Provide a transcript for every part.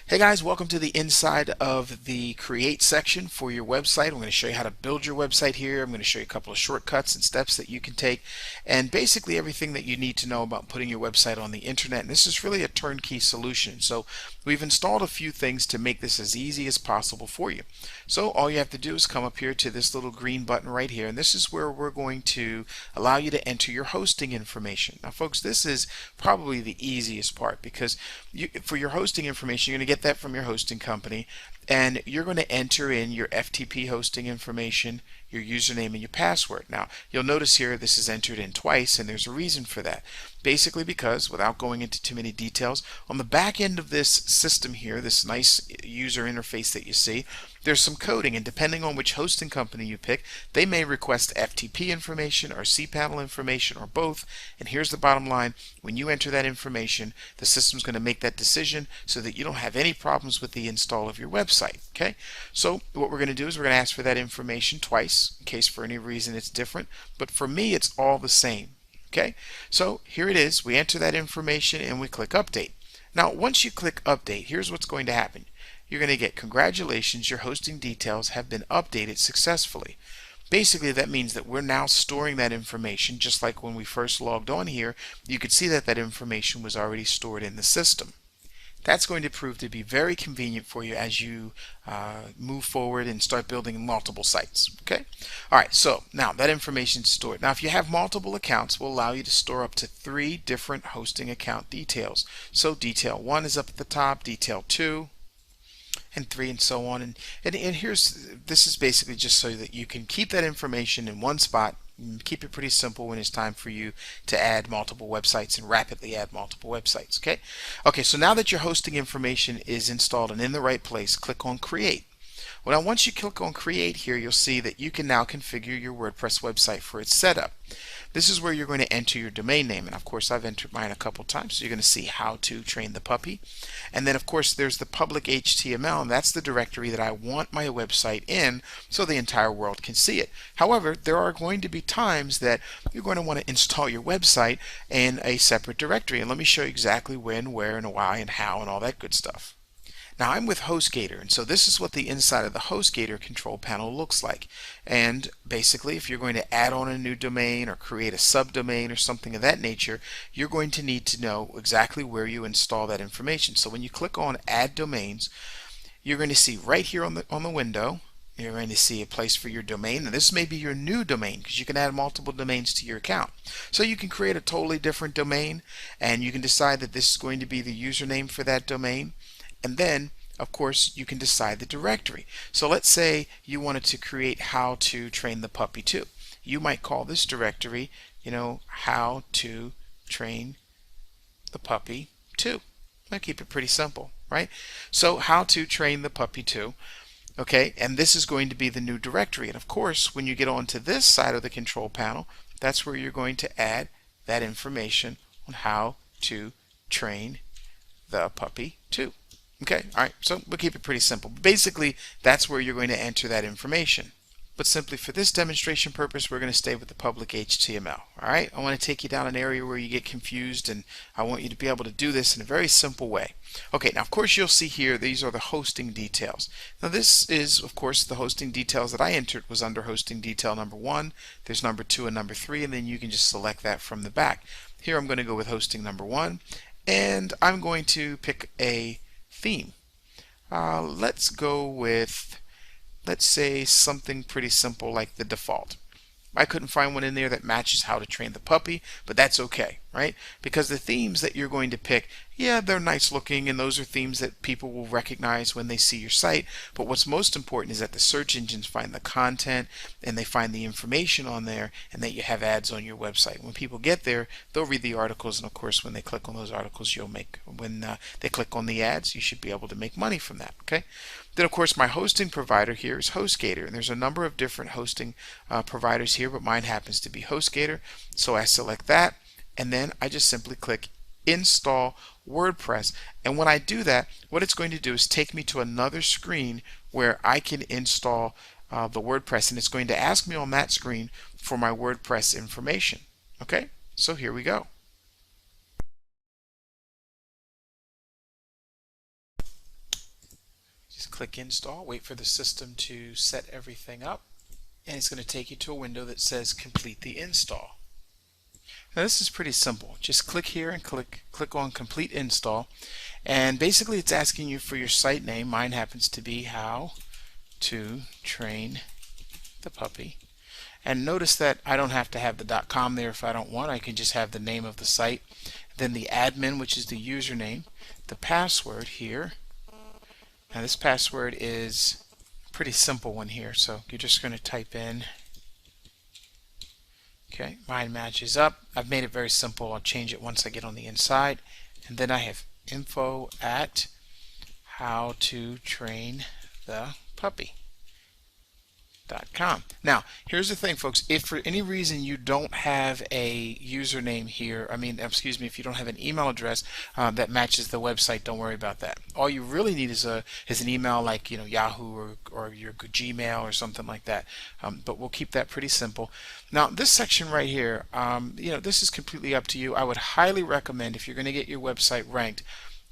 Hey guys, welcome to the inside of the create section for your website. I'm going to show you how to build your website here. I'm going to show you a couple of shortcuts and steps that you can take, and basically everything that you need to know about putting your website on the internet. And this is really a turnkey solution. So we've installed a few things to make this as easy as possible for you. So all you have to do is come up here to this little green button right here, and this is where we're going to allow you to enter your hosting information. Now folks, this is probably the easiest part because for your hosting information, you're going to get that from your hosting company, and you're going to enter in your FTP hosting information, your username, and your password. Now you'll notice here this is entered in twice, and there's a reason for that. Basically because, without going into too many details, on the back end of this system here, this nice user interface that you see, there's some coding, and depending on which hosting company you pick, they may request FTP information or cPanel information or both. And here's the bottom line: when you enter that information, the system's going to make that decision so that you don't have any problems with the install of your website. Okay, so what we're going to do is we're going to ask for that information twice in case for any reason it's different, but for me it's all the same. Okay, so here it is. We enter that information and we click update. Now once you click update, here's what's going to happen. You're going to get, congratulations, your hosting details have been updated successfully. Basically that means that we're now storing that information, just like when we first logged on here. You could see that that information was already stored in the system. That's going to prove to be very convenient for you as you move forward and start building multiple sites. Okay? Alright, so now that information is stored. Now if you have multiple accounts, we'll allow you to store up to 3 different hosting account details. So detail 1 is up at the top, detail 2, and 3, and so on. And this is basically just so that you can keep that information in one spot. Keep it pretty simple when it's time for you to add multiple websites and rapidly add multiple websites. Okay, so now that your hosting information is installed and in the right place, click on Create. Well, now once you click on Create here, you'll see that you can now configure your WordPress website for its setup. This is where you're going to enter your domain name, and of course I've entered mine a couple times, so you're going to see how to train the puppy. And then of course there's the public HTML, and that's the directory that I want my website in so the entire world can see it. However, there are going to be times that you're going to want to install your website in a separate directory, and let me show you exactly when, where, and why, and how, and all that good stuff. Now I'm with HostGator, and so this is what the inside of the HostGator control panel looks like. And basically, if you're going to add on a new domain or create a subdomain or something of that nature, you're going to need to know exactly where you install that information. So when you click on Add Domains, you're going to see right here on the window, you're going to see a place for your domain, and this may be your new domain because you can add multiple domains to your account. So you can create a totally different domain, and you can decide that this is going to be the username for that domain. And then, of course, you can decide the directory. So let's say you wanted to create How to Train the Puppy 2. You might call this directory, How to Train the Puppy 2. I keep it pretty simple, right? So How to Train the Puppy 2. Okay, and this is going to be the new directory. And of course, when you get onto this side of the control panel, that's where you're going to add that information on how to train the puppy 2. Okay, alright, so we'll keep it pretty simple. Basically, that's where you're going to enter that information. But simply for this demonstration purpose, we're going to stay with the public HTML. Alright, I want to take you down an area where you get confused, and I want you to be able to do this in a very simple way. Okay, now of course you'll see here, these are the hosting details. Now this is, of course, the hosting details that I entered was under hosting detail number 1. There's number 2 and number 3, and then you can just select that from the back. Here I'm going to go with hosting number 1, and I'm going to pick a theme. Let's go with, let's say, something pretty simple like the default. I couldn't find one in there that matches How to Train the Puppy, but that's okay, right? Because the themes that you're going to pick, yeah, they're nice looking, and those are themes that people will recognize when they see your site. But what's most important is that the search engines find the content and they find the information on there, and that you have ads on your website. When people get there, they'll read the articles, and of course when they click on those articles, when they click on the ads, you should be able to make money from that. Okay. Then of course my hosting provider here is HostGator, and there's a number of different hosting providers here, but mine happens to be HostGator. So I select that, and then I just simply click Install WordPress. And when I do that, what it's going to do is take me to another screen where I can install the WordPress, and it's going to ask me on that screen for my WordPress information. Okay, so here we go. click install, wait for the system to set everything up, and it's going to take you to a window that says complete the install. Now this is pretty simple. Just click here and click on complete install, and basically it's asking you for your site name. Mine happens to be How to Train the Puppy. And notice that I don't have to have the .com there if I don't want. I can just have the name of the site, then the admin, which is the username, the password here. Now this password is a pretty simple one here, so you're just going to type in, okay, mine matches up. I've made it very simple. I'll change it once I get on the inside. And then I have info at howtotrainthepuppy.com. Now, here's the thing, folks. If for any reason you don't have a username here, if you don't have an email address that matches the website, don't worry about that. All you really need is an email like Yahoo or your Gmail or something like that. But we'll keep that pretty simple. Now, this section right here, this is completely up to you. I would highly recommend, if you're going to get your website ranked,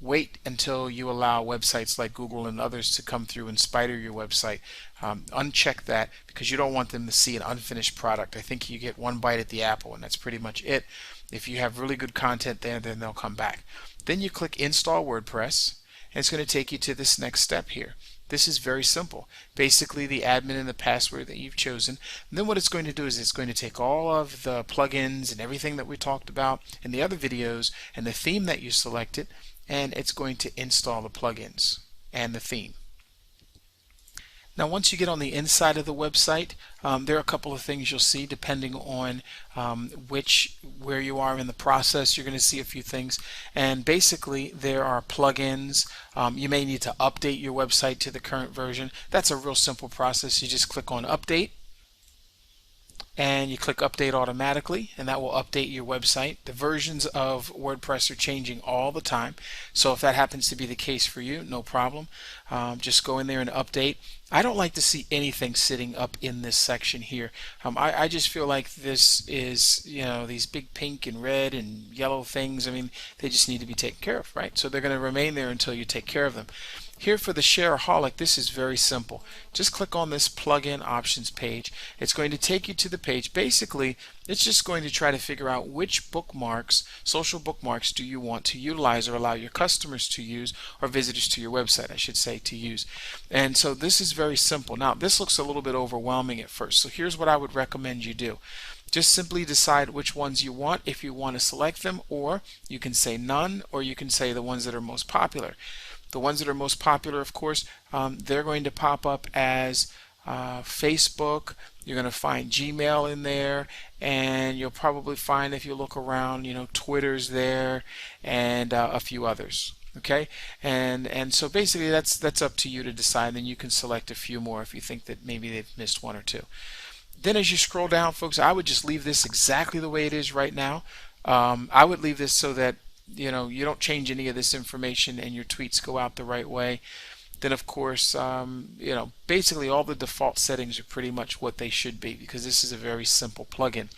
wait until you allow websites like Google and others to come through and spider your website. Uncheck that, because you don't want them to see an unfinished product. I think you get one bite at the apple, and that's pretty much it. If you have really good content there, then they'll come back. Then you click Install WordPress, and it's going to take you to this next step here. This is very simple. Basically, the admin and the password that you've chosen. And then what it's going to do is it's going to take all of the plugins and everything that we talked about in the other videos and the theme that you selected, and it's going to install the plugins and the theme. Now, once you get on the inside of the website, there are a couple of things you'll see depending on where you are in the process. You're going to see a few things, and basically there are plugins. You may need to update your website to the current version. That's a real simple process. You just click on Update, and you click Update Automatically, and that will update your website. The versions of WordPress are changing all the time, so if that happens to be the case for you, no problem. Just go in there and update. I don't like to see anything sitting up in this section here. I just feel like this is, these big pink and red and yellow things, they just need to be taken care of, right? So they're going to remain there until you take care of them. Here for the Shareaholic, this is very simple. Just click on this plugin options page. It's going to take you to the page. Basically, it's just going to try to figure out which bookmarks, social bookmarks, do you want to utilize or allow your customers to use, or visitors to your website, I should say, to use. And so this is very simple. Now, this looks a little bit overwhelming at first. So here's what I would recommend you do. Just simply decide which ones you want, if you want to select them, or you can say none, or you can say the ones that are most popular. The ones that are most popular, of course, they're going to pop up as Facebook. You're going to find Gmail in there, and you'll probably find, if you look around, Twitter's there, and a few others. Okay, and so basically that's up to you to decide. Then you can select a few more if you think that maybe they've missed one or two. Then as you scroll down, folks, I would just leave this exactly the way it is right now. I would leave this so that you don't change any of this information and your tweets go out the right way. Then of course, basically all the default settings are pretty much what they should be, because this is a very simple plugin.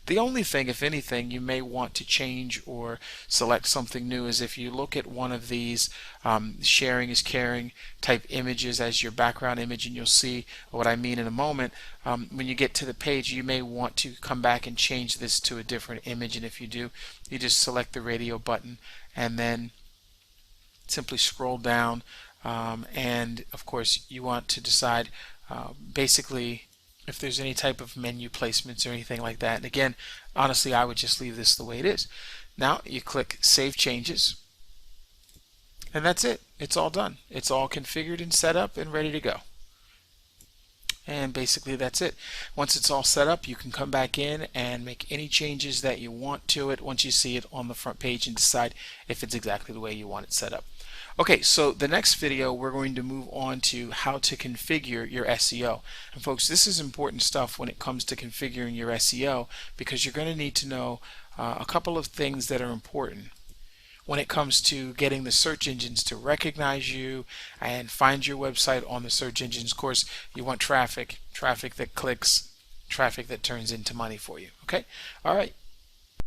The only thing, if anything, you may want to change or select something new is if you look at one of these sharing is caring type images as your background image, and you'll see what I mean in a moment. When you get to the page, you may want to come back and change this to a different image, and if you do, you just select the radio button and then simply scroll down, and of course you want to decide basically if there's any type of menu placements or anything like that. And again, honestly, I would just leave this the way it is. Now you click Save Changes, and that's it. It's all done. It's all configured and set up and ready to go. And basically that's it. Once it's all set up, you can come back in and make any changes that you want to it once you see it on the front page and decide if it's exactly the way you want it set up. Okay, so the next video we're going to move on to how to configure your SEO. And folks, this is important stuff when it comes to configuring your SEO, because you're going to need to know a couple of things that are important when it comes to getting the search engines to recognize you and find your website on the search engines. Of course, you want traffic that clicks, traffic that turns into money for you. Okay? All right.